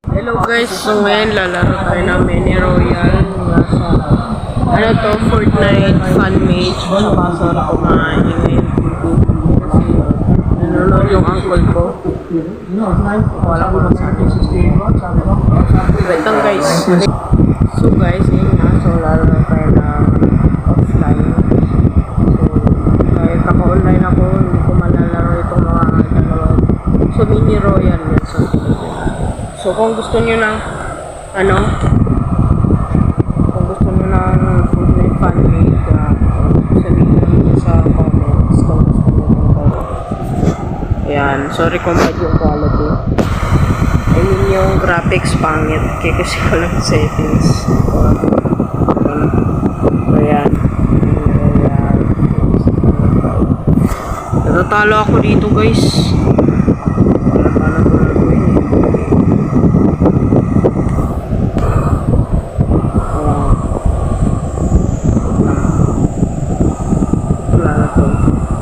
Hello guys, so ngayon lalaro tayo ng Mini Royal. Ano to, Fortnite fan mage. Sa ako maingay kasi nanonood yung uncle ko. Wala ko lang sa akin. Wait lang guys. So guys, yun nga. So lalaro tayo ng offline. So kahit naka-online ako, hindi ko malalaro itong mga dalawa. So Mini Royal yun. So kung gusto niyo ng kung gusto niyo ng Fortnite fan made, sabihin niyo sa comments kung gusto niyo ng ayan, sorry kung medyo yung quality. I mean yung graphics pangit kasi walang settings. So ayan. Natatalo ako dito guys.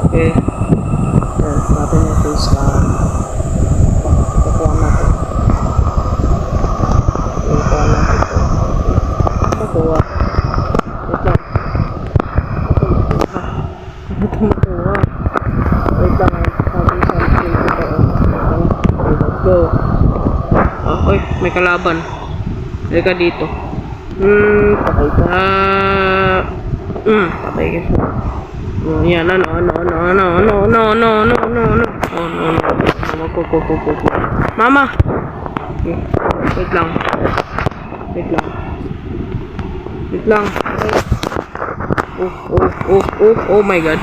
Okay. Ayan, natin yung face cam. Kukuha natin. Kukuha natin ito. Kukuha. Wait lang. Kukuha. Wait lang. Sabi something ito. Okay, let's go. Okay, may kalaban. Halika dito. Patay ka. Patay ka. Yan, no. Mama! Wait lang. Oh my god.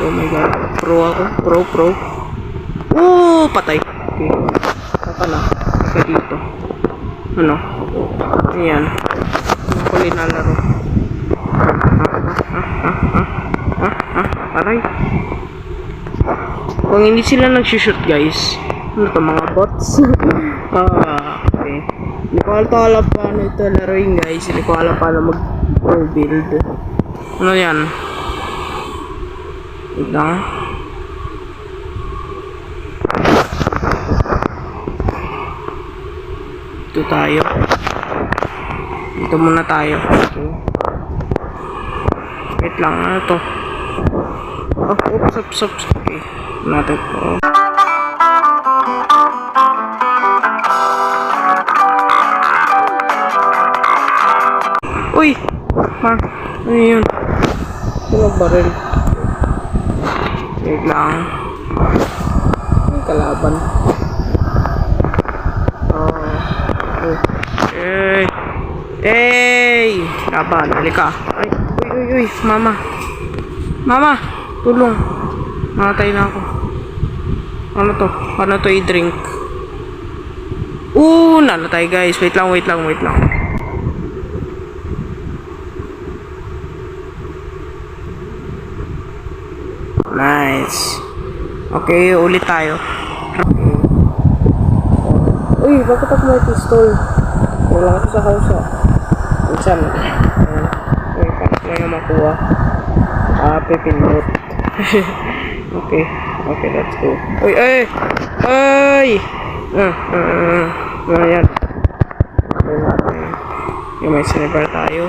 Pro ako. Pro. Oh, patay. Okay. Saka na. Saka dito. Ano? Ayan. Ano ko linalaro? Aray. Kung hindi sila nag-shoot guys, ano to, mga bots? Okay. Hindi ko alam paano ito laruin guys. Hindi ko alam paano mag-pro build. Ano yan? Wait lang. Ito tayo. Dito muna tayo. Okay. Wait lang, ano to? Oops. Okay. Natin po. Uy! Ano yun? Ito baril. Wait lang. May kalaban. Hey! Laban, halika. Ay, uy, Mama, tulong. Nakatay na ako. Ano to i-drink? Nalatay guys. Wait lang. Nice. Okay, ulit tayo. Uy, bakit ako may pistol? Wala ako sa house Minsan. Uy, paano ko yung makuha? Pipindot. Okay, let's go. Uy, ay! Ayan. Yung may sniper tayo.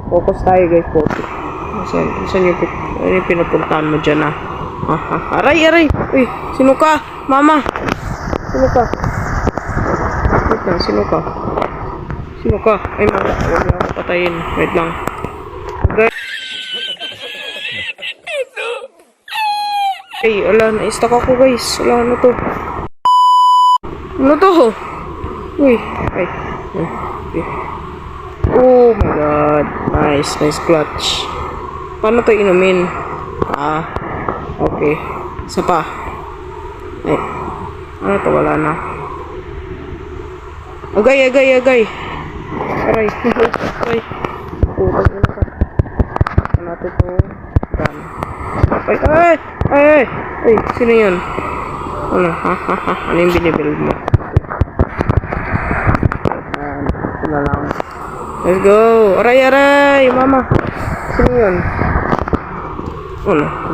Focus tayo guys, focus. Saan yung pinupuntahan mo dyan Aray! Uy, sino ka? Mama! Sino ka? Wait lang, sino ka? Ay, mama, huwag na ako patayin. Wait lang. Okay. Hey, na-stuck ako guys. Ano to? Uy, ay. Okay. Oh my god. Nice clutch. Paano to inumin? Okay. Isa pa. Ay. Ano to? Wala na. Agay. Aray. Ay. Putang ina ka. Ano to? Ay, sino yun? Ano yung binibuild mo? Ito na lang. Let's go! Aray! Mama! Sino yun?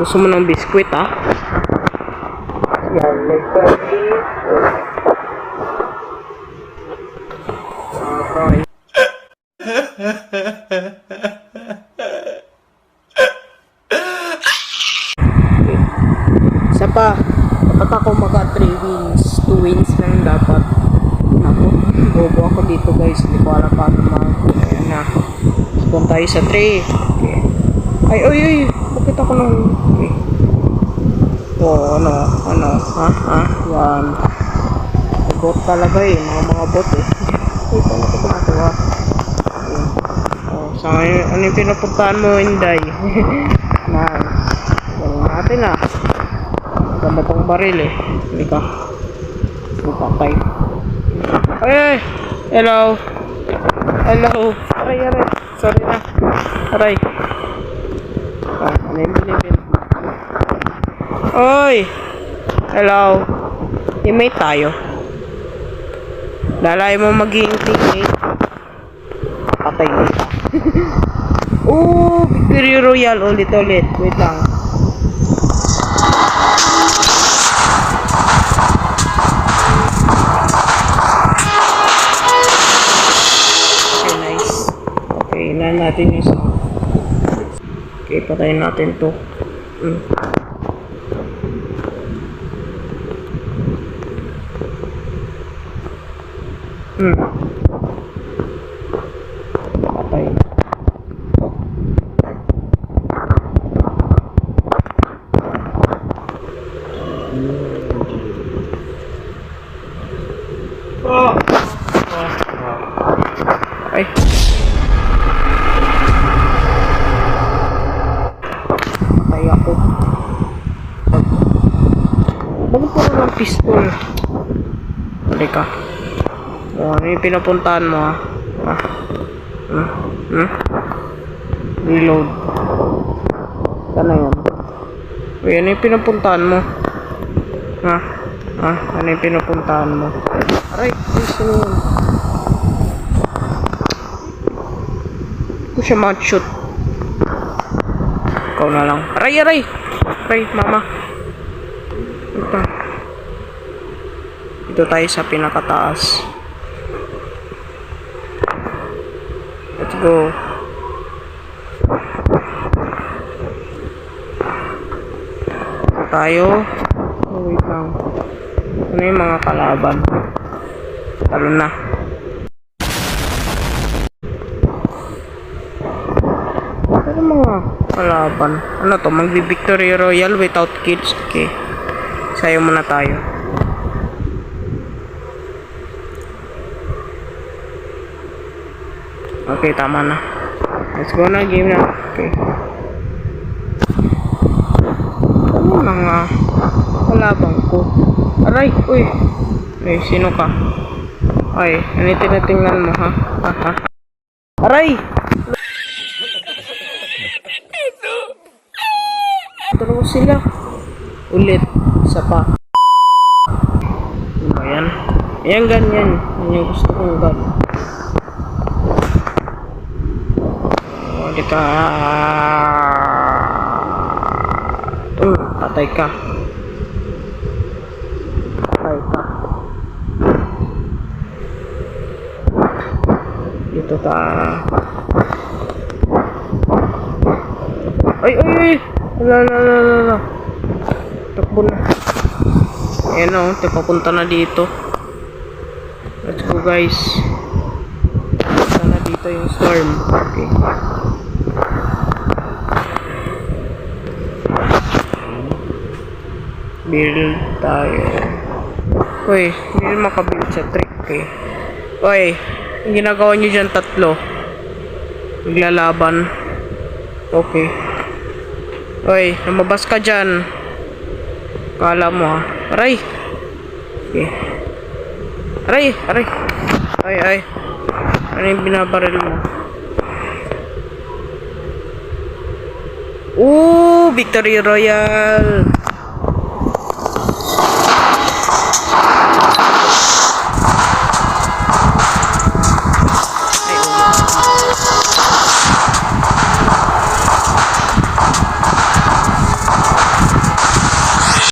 Gusto mo ng biskwit Yan, Roy. Isa pa, dapat ako maka 3 wins. 2 wins lang dapat. Ako, bobo ako dito guys. Hindi ko alam paano ayan na. Punta tayo sa 3. Okay. Ay. Bakit ako nang... Okay. Oh, ano, ha? Yan. Bot talaga eh. Mga bot eh. Uy, paano ko tumatawa? Okay. Oh, sa ngayon, ano yung pinupuntahan mo, Inday? Nice. Ganun natin ah. Ganda tong baril eh. Hindi ka. Patay. Ay! Hello! Aray. Sorry na. Aray. Ano yung bilibin? Oy! Hello! Teammate tayo. Lalay mo maging teammate. Patay na. Victory Royale. Ulit. Wait lang. Okay, nice. Okay, inahan natin yung sound. Okay, patayin natin to. Patay. Ay. Patay ako. Bakit puro ng pistol? Balik ka. Ano yung pinapuntahan mo ha? Reload. Sana yun. Ano yung pinapuntahan mo? Ano yung pinapuntahan mo? Aray, gusto mo yun. Hindi ko siya ma-shoot. Ikaw na lang. Aray, mama. Ito tayo sa pinakataas. Let's go. Ito tayo. Wait lang. Ano yung mga kalaban? Talo na. Ano mga kalaban? Ano to? Magbi-Victory Royale without kills? Okay. Sayo muna tayo. Okay, tama na. Let's go na, game na. Okay. Ano mga kalabang ko? Aray, uy. Ay, sino ka? Ay, ano tinatingnan mo, ha? Aray! Dalawa sila. Ulit. Isa pa. Ano ba yan? Ayan, ganyan. Yan yung gusto kong gan. Ka. Patay ka. Dito ta. Ay. Ala. Takbo na. Ayan o, papunta na dito. Let's go guys. Papunta na dito yung storm. Okay. Build tayo. Uy, hindi makabuild sa trick eh. Uy, yung ginagawa nyo dyan tatlo. Naglalaban. Okay. Uy, lumabas ka dyan. Kala mo ha. Aray. Okay. Aray. Ay. Ano yung binabaril mo? Victory Royale.